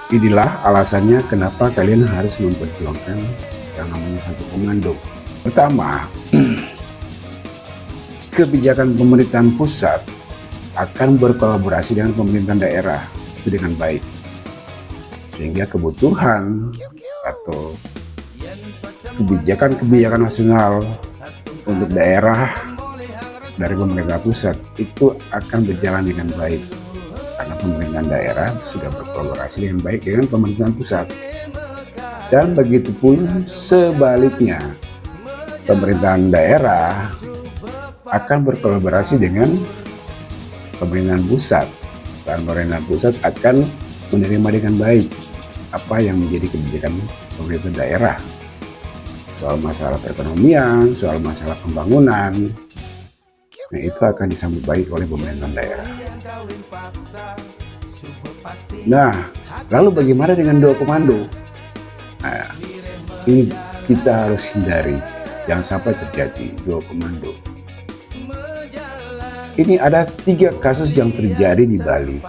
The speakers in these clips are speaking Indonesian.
Inilah alasannya kenapa kalian harus memperjuangkan yang namanya satu komando. Pertama, kebijakan pemerintahan pusat akan berkolaborasi dengan pemerintahan daerah itu dengan baik, sehingga kebutuhan atau kebijakan nasional untuk daerah dari pemerintah pusat itu akan berjalan dengan baik, karena pemerintahan daerah sudah berkolaborasi dengan baik dengan pemerintahan pusat. Dan begitu pun sebaliknya, pemerintahan daerah akan berkolaborasi dengan pemerintahan pusat, dan pemerintahan pusat akan menerima dengan baik apa yang menjadi kebijakan pemerintah daerah soal masalah perekonomian, soal masalah pembangunan. Nah, itu akan disambut baik oleh pemerintahan daerah. Nah, lalu bagaimana dengan dua komando? Nah, ini kita harus hindari, jangan sampai terjadi dua komando. Ini ada 3 kasus yang terjadi di Bali,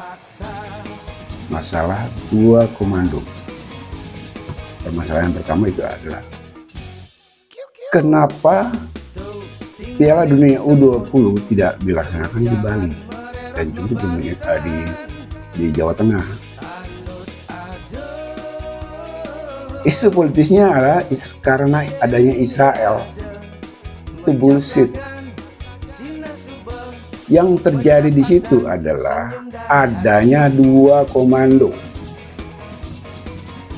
masalah dua komando. Permasalahan pertama itu adalah kenapa Piala Dunia U20 tidak dilaksanakan di Bali dan juga di Jawa Tengah. Isu politisnya adalah karena adanya Israel. Itu bullshit. Yang terjadi di situ adalah adanya dua komando.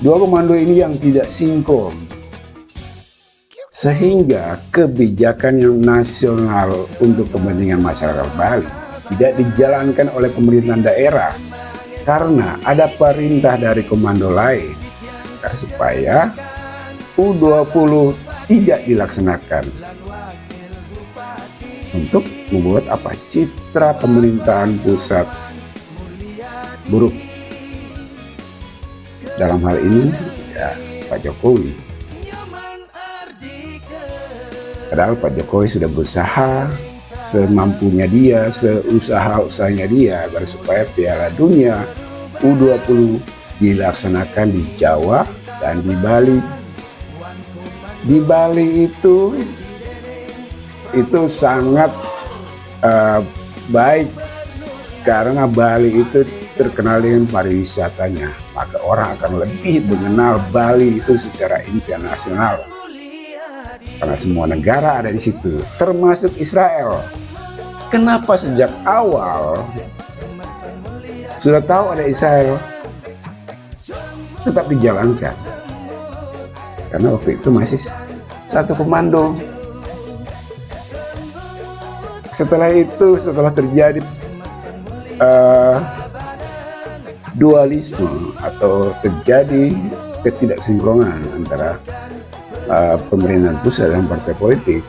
Dua komando ini yang tidak sinkron, sehingga kebijakan yang nasional untuk kepentingan masyarakat Bali tidak dijalankan oleh pemerintahan daerah karena ada perintah dari komando lain supaya U20 tidak dilaksanakan, untuk membuat citra pemerintahan pusat buruk. Dalam hal ini ya Pak Jokowi. Padahal Pak Jokowi sudah berusaha semampunya dia, seusaha-usahanya dia agar supaya Piala Dunia U20 dilaksanakan di Jawa dan di Bali. Di Bali itu sangat baik karena Bali itu terkenal dengan pariwisatanya, maka orang akan lebih mengenal Bali itu secara internasional. Karena semua negara ada di situ, termasuk Israel. Kenapa sejak awal sudah tahu ada Israel tetap dijalankan? Karena waktu itu masih satu komando. Setelah itu, setelah terjadi dualisme atau terjadi ketidaksinkronan antara pemerintahan pusat dan partai politik,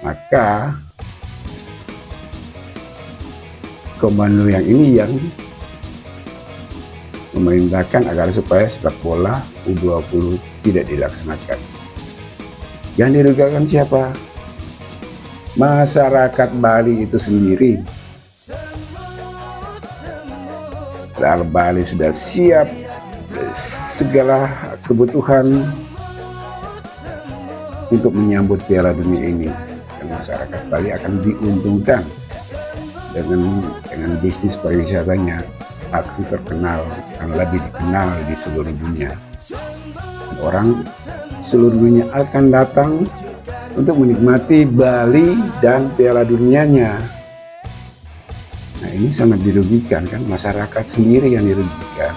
maka komando yang ini yang memerintahkan agar supaya sepak bola U20 tidak dilaksanakan. Yang dirugikan siapa? Masyarakat Bali itu sendiri. Padahal Bali sudah siap segala kebutuhan untuk menyambut Piala Dunia ini, dan masyarakat Bali akan diuntungkan dengan bisnis pariwisatanya, akan terkenal, akan lebih dikenal di seluruh dunia. Orang seluruh dunia akan datang untuk menikmati Bali dan Piala Dunianya. Nah, ini sangat dirugikan, kan masyarakat sendiri yang dirugikan.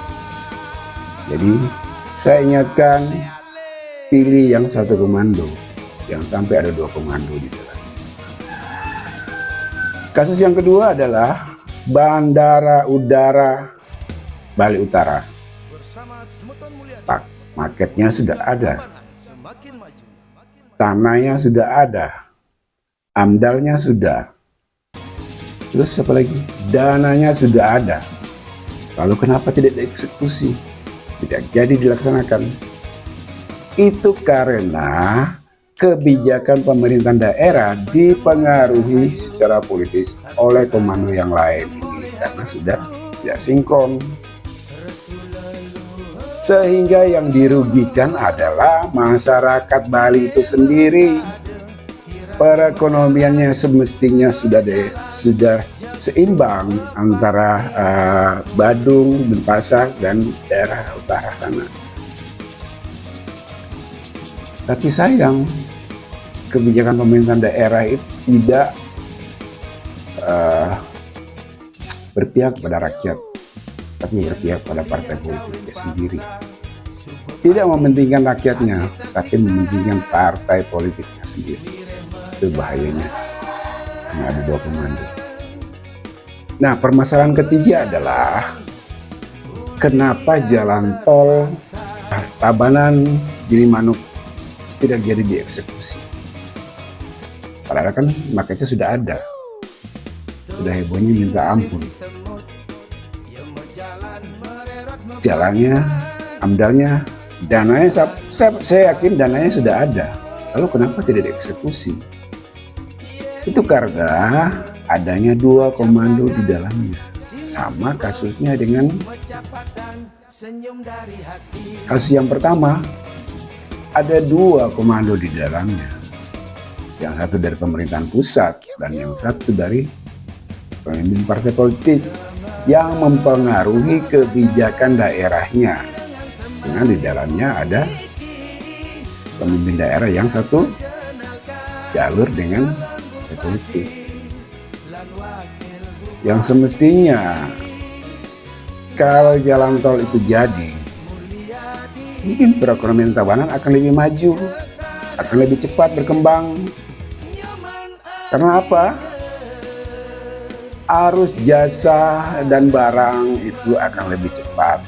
Jadi saya ingatkan, pilih yang satu komando, jangan sampai ada dua komando di dalam. Kasus yang kedua adalah Bandara Udara Bali Utara. Marketnya sudah ada, tanahnya sudah ada, amdalnya sudah, terus apa lagi? Dananya sudah ada. Lalu kenapa tidak dieksekusi? Tidak jadi dilaksanakan? Itu karena kebijakan pemerintahan daerah dipengaruhi secara politis oleh komando yang lain ini, karena sudah tidak sinkron. Sehingga yang dirugikan adalah masyarakat Bali itu sendiri. Perekonomiannya semestinya sudah seimbang antara Badung, Denpasar, dan daerah utara sana. Tapi sayang, kebijakan pemerintah daerah itu tidak berpihak pada rakyat, tapi berpihak pada partai politiknya sendiri. Tidak mementingkan rakyatnya, tapi mementingkan partai politiknya sendiri. Itu bahayanya, karena ada dua komando. Nah, permasalahan ketiga adalah kenapa jalan tol Tabanan Gilimanuk tidak jadi dieksekusi. Padahal kan makanya sudah ada, sudah hebohnya minta ampun. Jalannya, amdalnya, dananya, saya yakin dananya sudah ada. Lalu kenapa tidak dieksekusi? Itu karena adanya dua komando di dalamnya. Sama kasusnya dengan kasus yang pertama. Ada dua komando di dalamnya. Yang satu dari pemerintahan pusat dan yang satu dari pemimpin partai politik yang mempengaruhi kebijakan daerahnya. Dengan di dalamnya ada pemimpin daerah yang satu jalur dengan politik. Yang semestinya kalau jalan tol itu jadi, mungkin perekonomian Tabanan akan lebih maju, akan lebih cepat berkembang. Karena apa? Arus jasa dan barang itu akan lebih cepat.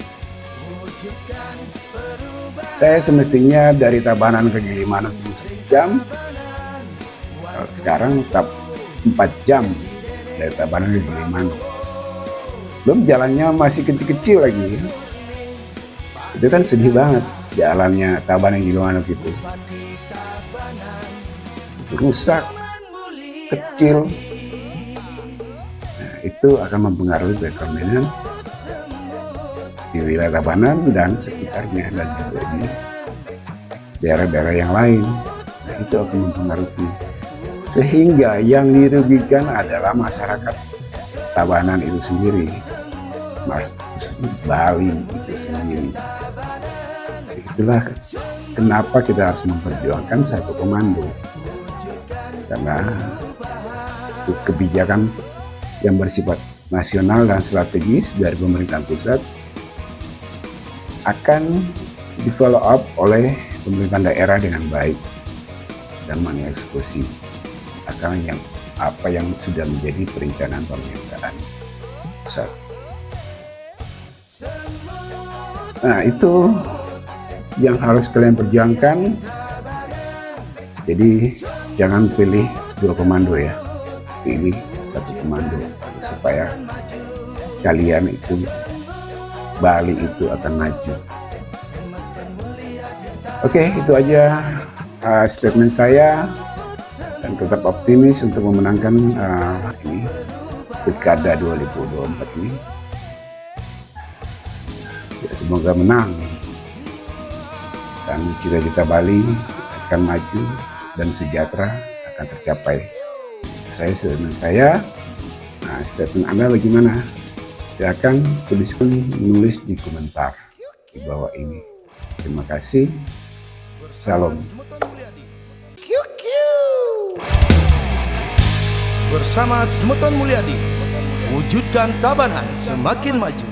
Saya semestinya dari Tabanan ke Gilimanuk 1 jam, sekarang tetap 4 jam dari Tabanan ke Gilimanuk. Belum jalannya masih kecil-kecil lagi. Itu kan sedih banget jalannya Tabanan Gilimanuk itu. Rusak, kecil. Nah, itu akan mempengaruhi perekonomian di wilayah Tabanan dan sekitarnya dan juga di daerah-daerah yang lain. Nah, itu akan mempengaruhi. Sehingga yang dirugikan adalah masyarakat Tabanan itu sendiri, Bali itu sendiri. Itulah kenapa kita harus memperjuangkan satu komando, karena kebijakan yang bersifat nasional dan strategis dari pemerintahan pusat akan di follow up oleh pemerintahan daerah dengan baik dan mengeksekusi akan apa yang sudah menjadi perencanaan pemerintahan pusat. Nah, itu yang harus kalian perjuangkan. Jadi jangan pilih dua komando ya, pilih satu komando supaya kalian itu Bali itu akan maju. Oke, itu aja statement saya, dan tetap optimis untuk memenangkan ini Pilkada 2024 ini. Ya, semoga menang dan cita-cita Bali akan maju dan sejahtera akan tercapai. Statement saya. Nah, statement Anda bagaimana? Silakan menulis di komentar di bawah ini. Terima kasih. Salam. Bersama Semeton Mulyadi, wujudkan Tabanan semakin maju.